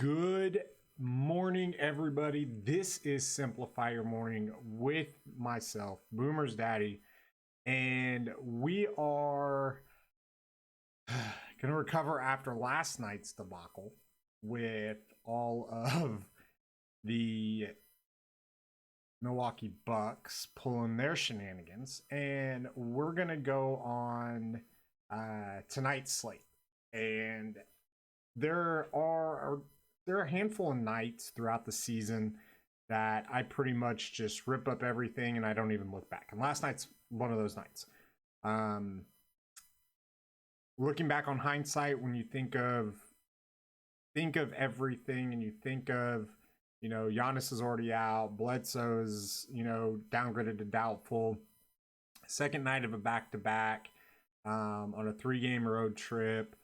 Good morning, everybody. This is Simplify Your Morning with myself, Boomer's Daddy, and we are going to recover after last night's debacle with all of the Milwaukee Bucks pulling their shenanigans, and we're going to go on tonight's slate. And there are a handful of nights throughout the season that I pretty much just rip up everything and I don't even look back. And last night's one of those nights. Looking back on hindsight, when you think of everything and you think of, Giannis is already out, Bledsoe's, downgraded to doubtful. Second night of a back-to-back on a 3-game road trip.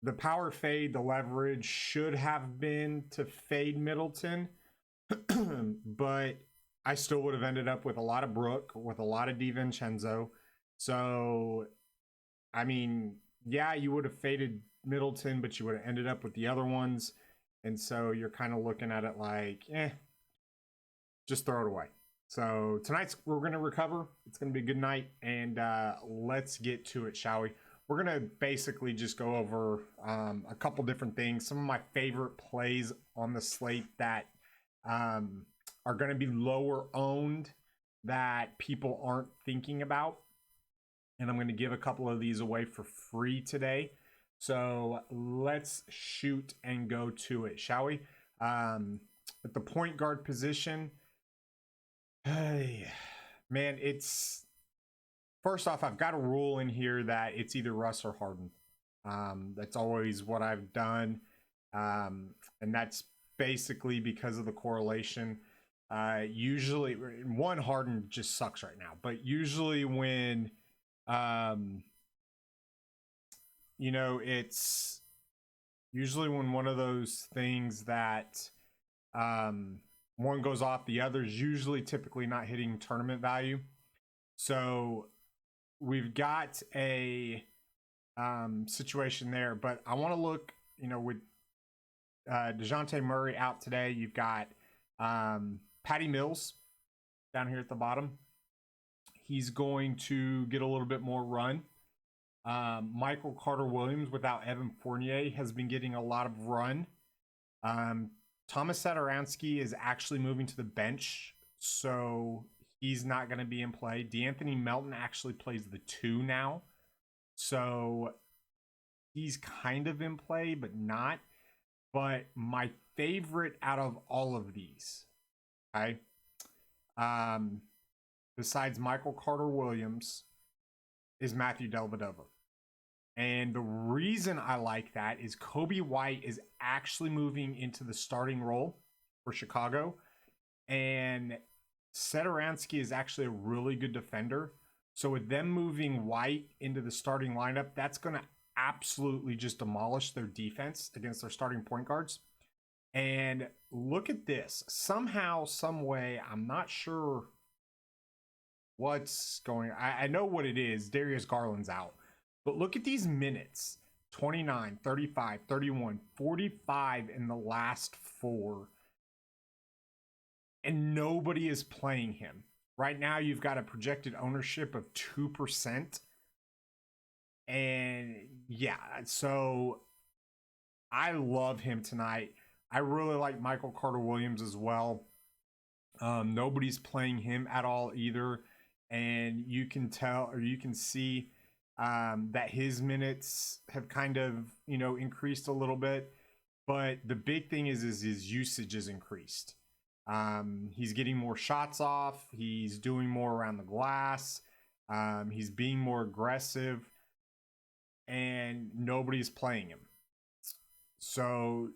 The power fade, the leverage should have been to fade Middleton, but I still would have ended up with a lot of Brook, with a lot of DiVincenzo. So, you would have faded Middleton, but you would have ended up with the other ones. And so you're kind of looking at it like, just throw it away. So tonight's we're going to recover. It's going to be a good night, and let's get to it, shall we? We're going to basically just go over a couple different things. Some of my favorite plays on the slate that are going to be lower owned that people aren't thinking about. And I'm going to give a couple of these away for free today. So let's shoot and go to it, shall we? At the point guard position, hey, man, first off, I've got a rule in here that it's either Russ or Harden. That's always what I've done. And that's basically because of the correlation. Usually, Harden just sucks right now. But usually when, it's usually when one of those things that one goes off, the other's usually typically not hitting tournament value. So we've got a situation there, but I want to look, with DeJounte Murray out today, you've got Patty Mills down here at the bottom. He's going to get a little bit more run. Michael Carter-Williams without Evan Fournier has been getting a lot of run. Thomas Satoransky is actually moving to the bench, so he's not going to be in play. D'Anthony Melton actually plays the 2 now. So he's kind of in play, but not. But my favorite out of all of these, okay, besides Michael Carter-Williams, is Matthew Dellavedova. And the reason I like that is Coby White is actually moving into the starting role for Chicago. And Satoransky is actually a really good defender. So with them moving White into the starting lineup, that's going to absolutely just demolish their defense against their starting point guards. And look at this. Somehow, some way, I'm not sure what's going on. I know what it is. Darius Garland's out. But look at these minutes. 29, 35, 31, 45 in the last 4. And nobody is playing him. Right now, you've got a projected ownership of 2%. And yeah, so I love him tonight. I really like Michael Carter-Williams as well. Nobody's playing him at all either. And you can tell, or you can see that his minutes have kind of, increased a little bit. But the big thing is his usage is increased. He's getting more shots off. He's doing more around the glass. He's being more aggressive. And nobody's playing him. So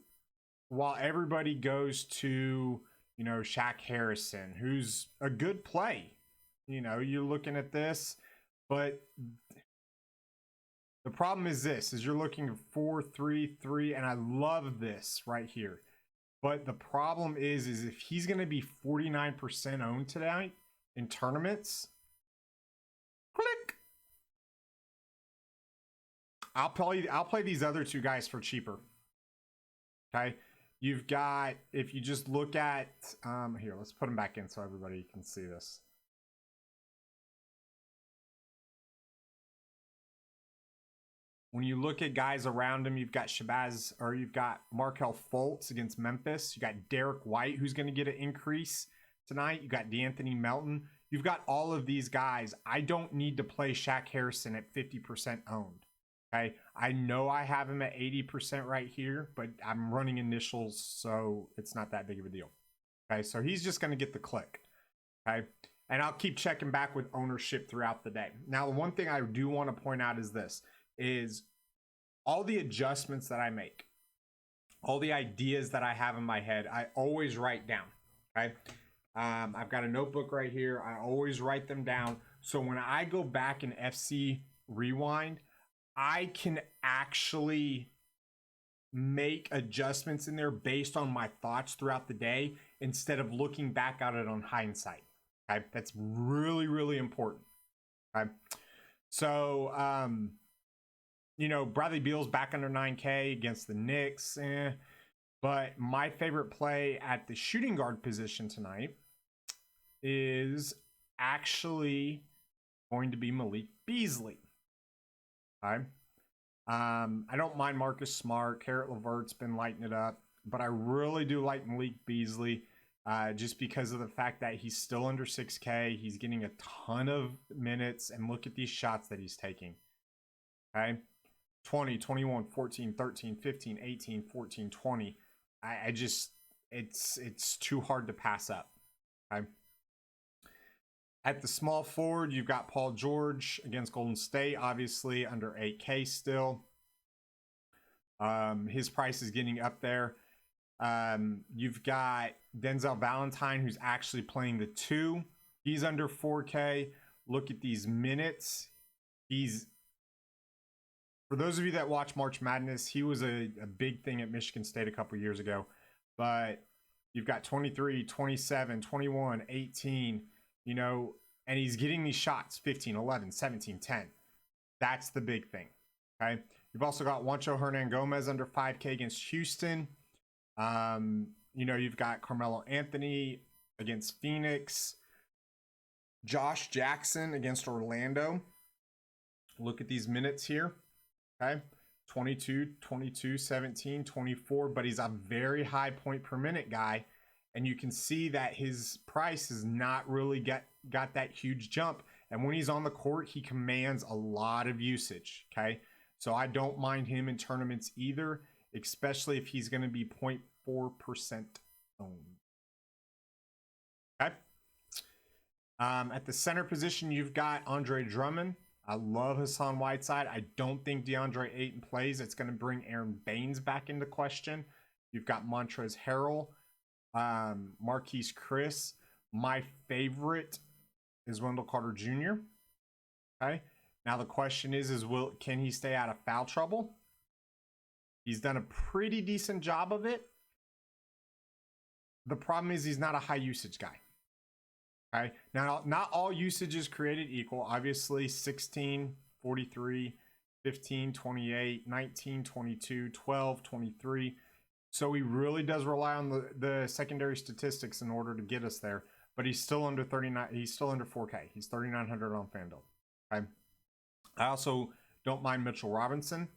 while everybody goes to, Shaq Harrison, who's a good play, you're looking at this, but the problem is you're looking at 4-3-3, and I love this right here. But the problem is if he's going to be 49% owned tonight in tournaments, click. I'll play these other 2 guys for cheaper. Okay. You've got, if you just look at, here, let's put them back in so everybody can see this. When you look at guys around him, you've got Shabazz, or you've got Markelle Fultz against Memphis. You got Derek White, who's going to get an increase tonight. You got D'Anthony Melton. You've got all of these guys. I don't need to play Shaq Harrison at 50% owned. Okay. I know I have him at 80% right here, but I'm running initials, so it's not that big of a deal. Okay. So he's just going to get the click. Okay. And I'll keep checking back with ownership throughout the day. Now, the one thing I do want to point out is this, is all the adjustments that I make, all the ideas that I have in my head, I always write down. Okay. I've got a notebook right here. I always write them down. So when I go back in FC Rewind, I can actually make adjustments in there based on my thoughts throughout the day instead of looking back at it on hindsight. Okay. That's really, really important. Okay. So, Bradley Beal's back under 9K against the Knicks. But my favorite play at the shooting guard position tonight is actually going to be Malik Beasley. Okay. I don't mind Marcus Smart. Caret LeVert's been lighting it up. But I really do like Malik Beasley just because of the fact that he's still under 6K. He's getting a ton of minutes. And look at these shots that he's taking. Okay. 20, 21, 14, 13, 15, 18, 14, 20. I just, it's too hard to pass up. Okay. At the small forward, you've got Paul George against Golden State, obviously under 8K still. His price is getting up there. You've got Denzel Valentine, who's actually playing the 2. He's under 4K. Look at these minutes. For those of you that watch March Madness, he was a big thing at Michigan State a couple years ago. But you've got 23, 27, 21, 18, and he's getting these shots, 15, 11, 17, 10. That's the big thing, okay? You've also got Juancho Hernangomez under 5K against Houston. You've got Carmelo Anthony against Phoenix. Josh Jackson against Orlando. Look at these minutes here. Okay, 22, 22, 17, 24, but he's a very high point per minute guy. And you can see that his price has not really got that huge jump. And when he's on the court, he commands a lot of usage. Okay, so I don't mind him in tournaments either, especially if he's going to be 0.4% owned. Okay. At the center position, you've got Andre Drummond. I love Hassan Whiteside. I don't think DeAndre Ayton plays. It's going to bring Aaron Baines back into question. You've got Montrezl Harrell, Marquise Chris. My favorite is Wendell Carter Jr. Okay. Now the question is can he stay out of foul trouble? He's done a pretty decent job of it. The problem is he's not a high usage guy. Okay. Now, not all usage is created equal. Obviously, 16, 43, 15, 28, 19, 22, 12, 23. So he really does rely on the secondary statistics in order to get us there. But he's still under 39. He's still under 4K. He's 3,900 on FanDuel. Okay. I also don't mind Mitchell Robinson.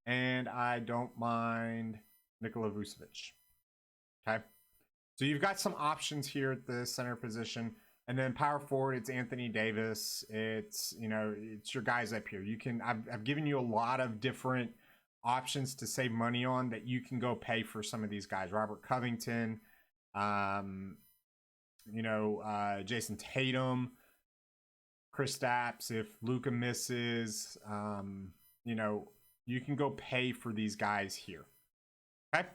And I don't mind Nikola Vucevic. Okay. So you've got some options here at the center position. And then power forward, it's Anthony Davis. It's your guys up here. I've given you a lot of different options to save money on that you can go pay for some of these guys. Robert Covington, Jason Tatum, Kristaps. If Luka misses, you can go pay for these guys here. Okay.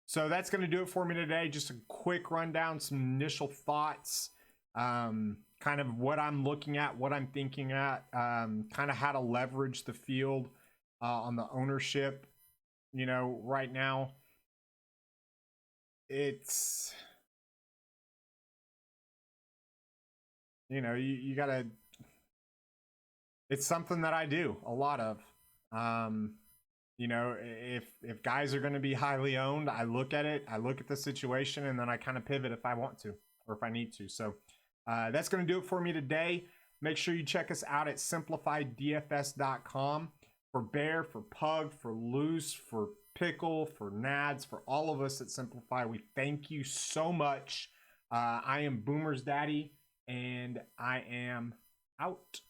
So that's going to do it for me today. Just a quick rundown, some initial thoughts, kind of what I'm looking at, what I'm thinking at, kind of how to leverage the field on the ownership. Right now, it's, you got to, it's something that I do a lot of. You know, if guys are going to be highly owned, I look at it, I look at the situation, and then I kind of pivot if I want to or if I need to. So that's going to do it for me today. Make sure you check us out at simplifiedDFS.com for Bear, for Pug, for Loose, for Pickle, for Nads, for all of us at Simplify. We thank you so much. I am Boomer's Daddy, and I am out.